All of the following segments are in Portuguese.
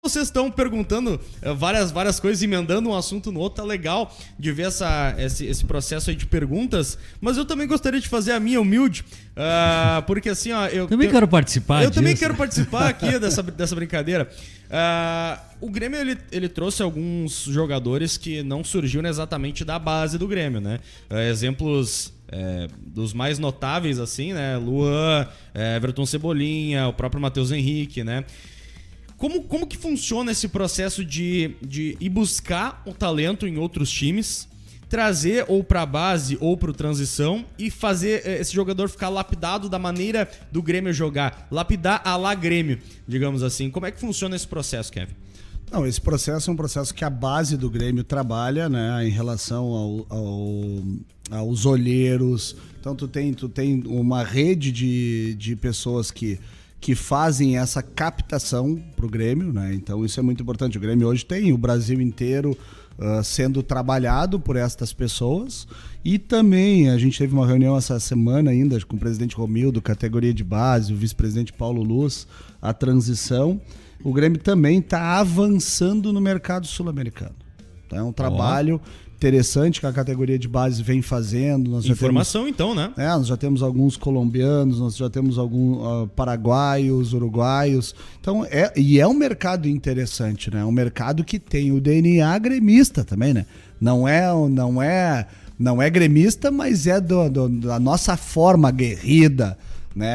Vocês estão perguntando várias coisas, emendando um assunto no outro, tá legal de ver esse processo aí de perguntas, mas eu também gostaria de fazer a minha humilde, porque assim, ó... Eu quero participar disso. Também quero participar aqui dessa brincadeira. O Grêmio, ele trouxe alguns jogadores que não surgiram exatamente da base do Grêmio, né? Exemplos... dos mais notáveis, assim, né? Luan, Everton Cebolinha, o próprio Matheus Henrique, né? Como que funciona esse processo de ir buscar o talento em outros times, trazer ou pra base ou pro transição e fazer esse jogador ficar lapidado da maneira do Grêmio jogar, lapidar a lá Grêmio, digamos assim? Como é que funciona esse processo, Kevin? Não, esse processo é um processo que a base do Grêmio trabalha, né, em relação aos olheiros. Então tu tem uma rede de pessoas que fazem essa captação pro Grêmio, né? Então isso é muito importante. O Grêmio hoje tem o Brasil inteiro sendo trabalhado por estas pessoas, e também a gente teve uma reunião essa semana ainda com o presidente Romildo, categoria de base, o vice-presidente Paulo Luz, a transição. O Grêmio também está avançando no mercado sul-americano. Então é um trabalho interessante que a categoria de base vem fazendo. Nós Informação, então, né? Nós já temos alguns colombianos, nós já temos alguns paraguaios, uruguaios. Então, é um mercado interessante, né? Um mercado que tem o DNA gremista também, né? Não é gremista, mas é da nossa forma aguerrida, né?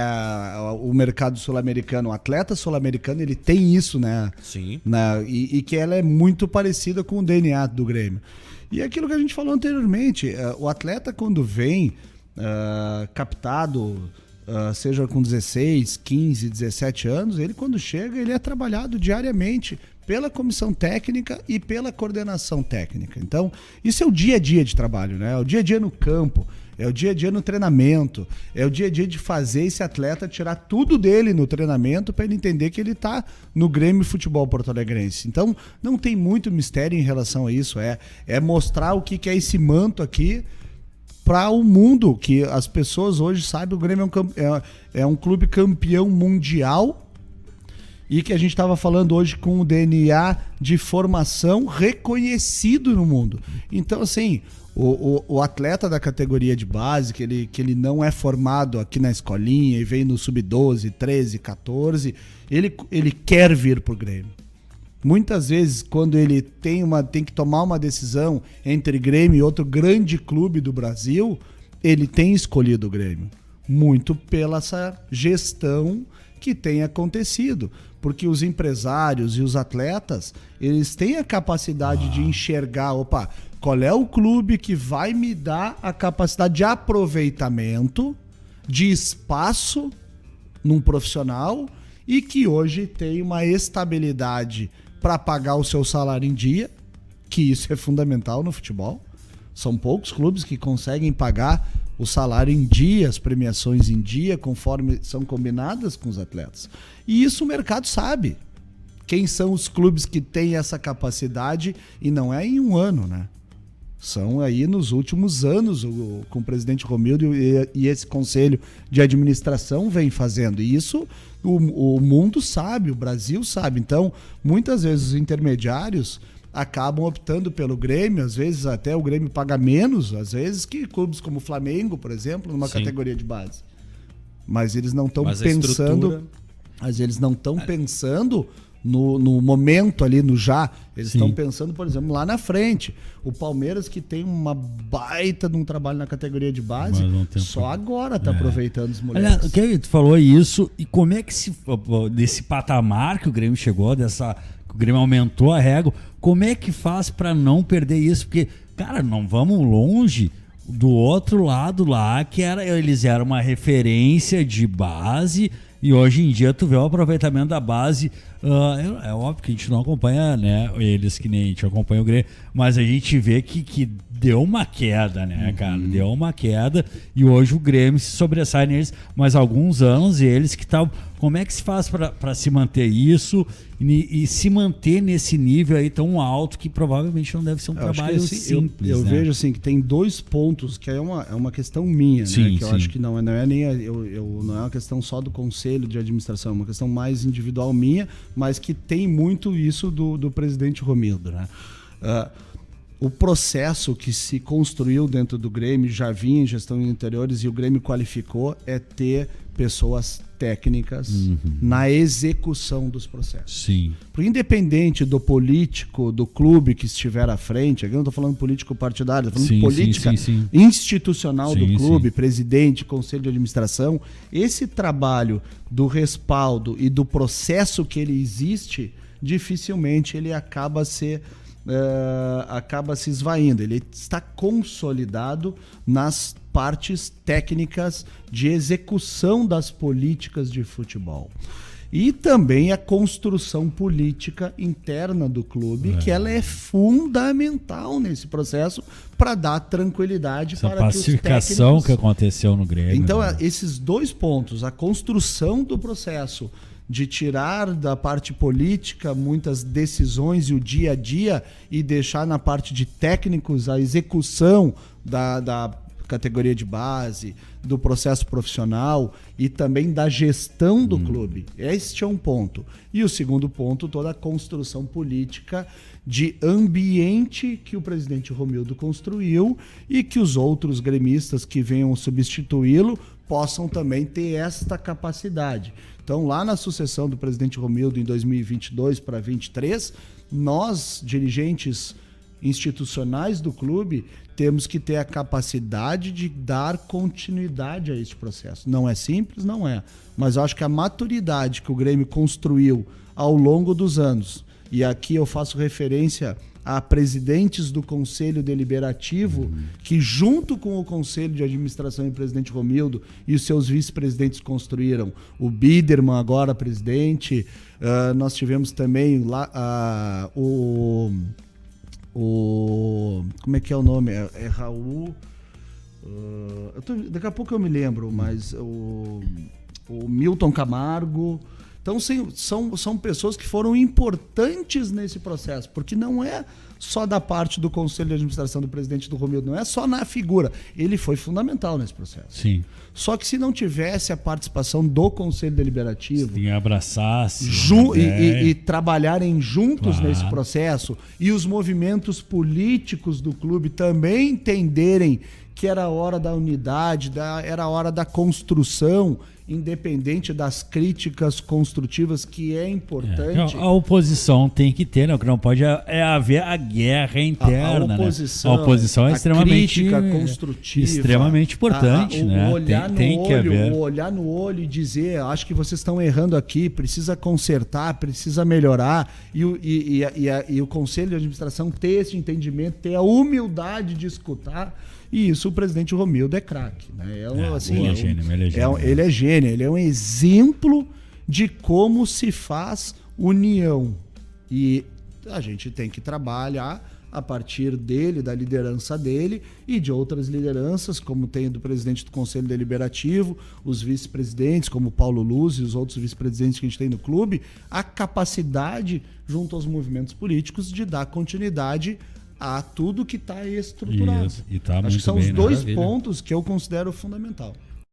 O mercado sul-americano, o atleta sul-americano, ele tem isso, né? Sim. E que ela é muito parecida com o DNA do Grêmio. E aquilo que a gente falou anteriormente, o atleta quando vem captado, seja com 16, 15, 17 anos, ele quando chega, ele é trabalhado diariamente pela comissão técnica e pela coordenação técnica. Então, isso é o dia a dia de trabalho, né? É o dia a dia no campo, é o dia a dia no treinamento, é o dia a dia de fazer esse atleta tirar tudo dele no treinamento para ele entender que ele está no Grêmio Futebol Porto-Alegrense. Então, não tem muito mistério em relação a isso. É mostrar o que é esse manto aqui para o mundo, que as pessoas hoje sabem, o Grêmio é um clube campeão mundial, e que a gente estava falando hoje com o DNA de formação reconhecido no mundo. Então, assim, o atleta da categoria de base, que ele não é formado aqui na escolinha e vem no sub-12, 13, 14, ele quer vir pro Grêmio. Muitas vezes, quando ele tem que tomar uma decisão entre Grêmio e outro grande clube do Brasil, ele tem escolhido o Grêmio. Muito pela essa gestão que tem acontecido. Porque os empresários e os atletas, eles têm a capacidade de enxergar, qual é o clube que vai me dar a capacidade de aproveitamento, de espaço num profissional, e que hoje tem uma estabilidade para pagar o seu salário em dia, que isso é fundamental no futebol. São poucos clubes que conseguem pagar o salário em dia, as premiações em dia, conforme são combinadas com os atletas. E isso o mercado sabe. Quem são os clubes que têm essa capacidade, e não é em um ano, né? São aí nos últimos anos, com o presidente Romildo e esse conselho de administração vem fazendo. E isso o mundo sabe, o Brasil sabe. Então, muitas vezes os intermediários acabam optando pelo Grêmio, às vezes até o Grêmio paga menos, às vezes, que clubes como o Flamengo, por exemplo, numa categoria de base. Mas eles não estão pensando... Mas eles não estão pensando no momento ali, no já. Eles estão pensando, por exemplo, lá na frente. O Palmeiras, que tem uma baita de um trabalho na categoria de base, só agora está aproveitando os moleques. Olha, Kevin, tu falou isso, e como é que desse patamar que o Grêmio chegou, que o Grêmio aumentou a régua, como é que faz para não perder isso? Porque, cara, não vamos longe do outro lado lá, que eles eram uma referência de base, e hoje em dia tu vê o aproveitamento da base. É óbvio que a gente não acompanha, né, eles, que nem a gente acompanha o Grêmio, mas a gente vê que deu uma queda, né, cara? Deu uma queda e hoje o Grêmio se sobressai neles, mas há alguns anos eles que estavam... Como é que se faz para se manter isso e se manter nesse nível aí tão alto que provavelmente não deve ser um trabalho simples, eu né? vejo assim que tem 2 pontos que é uma questão minha, Sim, né? Que eu sim. acho que não é nem não é uma questão só do conselho de administração, é uma questão mais individual minha, mas que tem muito isso do presidente Romildo, né? O processo que se construiu dentro do Grêmio já vinha em gestão de interiores e o Grêmio qualificou é ter pessoas técnicas na execução dos processos. Sim. Porque independente do político, do clube que estiver à frente, aqui eu não estou falando político partidário, estou falando de política institucional do clube, presidente, conselho de administração, esse trabalho do respaldo e do processo que ele existe, dificilmente ele acaba se esvaindo. Ele está consolidado nas partes técnicas de execução das políticas de futebol. E também a construção política interna do clube, que ela é fundamental nesse processo para dar tranquilidade essa para pacificação que os técnicos... que aconteceu no Grêmio. Então, né? esses 2 pontos, a construção do processo de tirar da parte política muitas decisões e o dia a dia e deixar na parte de técnicos a execução da categoria de base, do processo profissional e também da gestão do clube. Este é um ponto. E o segundo ponto, toda a construção política de ambiente que o presidente Romildo construiu e que os outros gremistas que venham substituí-lo possam também ter esta capacidade. Então, lá na sucessão do presidente Romildo em 2022 para 2023, nós, dirigentes institucionais do clube, temos que ter a capacidade de dar continuidade a este processo. Não é simples, não é. Mas eu acho que a maturidade que o Grêmio construiu ao longo dos anos, e aqui eu faço referência a presidentes do Conselho Deliberativo, que junto com o Conselho de Administração e o presidente Romildo e os seus vice-presidentes construíram. O Biderman, agora presidente, nós tivemos também lá como é que é o nome? É Raul... daqui a pouco eu me lembro, mas o Milton Camargo... Então, são pessoas que foram importantes nesse processo, porque não é só da parte do Conselho de Administração do presidente do Romildo, não é só na figura. Ele foi fundamental nesse processo. Sim. Só que se não tivesse a participação do Conselho Deliberativo... Se abraçasse... E trabalharem juntos nesse processo, e os movimentos políticos do clube também entenderem que era a hora da unidade, era a hora da construção, independente das críticas construtivas, que é importante. A oposição tem que ter, né? O que não pode haver a guerra interna. A oposição é extremamente crítica construtiva, extremamente importante, né? O olhar no olho e dizer, acho que vocês estão errando aqui, precisa consertar, precisa melhorar, e o Conselho de Administração ter esse entendimento, ter a humildade de escutar. E isso o presidente Romildo é craque, né? Ele é gênio, ele é um exemplo de como se faz união. E a gente tem que trabalhar a partir dele, da liderança dele e de outras lideranças, como tem do presidente do Conselho Deliberativo, os vice-presidentes, como Paulo Luz e os outros vice-presidentes que a gente tem no clube, a capacidade, junto aos movimentos políticos, de dar continuidade a tudo que está estruturado. Isso, e tá Acho muito que são bem, os 2 maravilha. pontos que eu considero fundamental.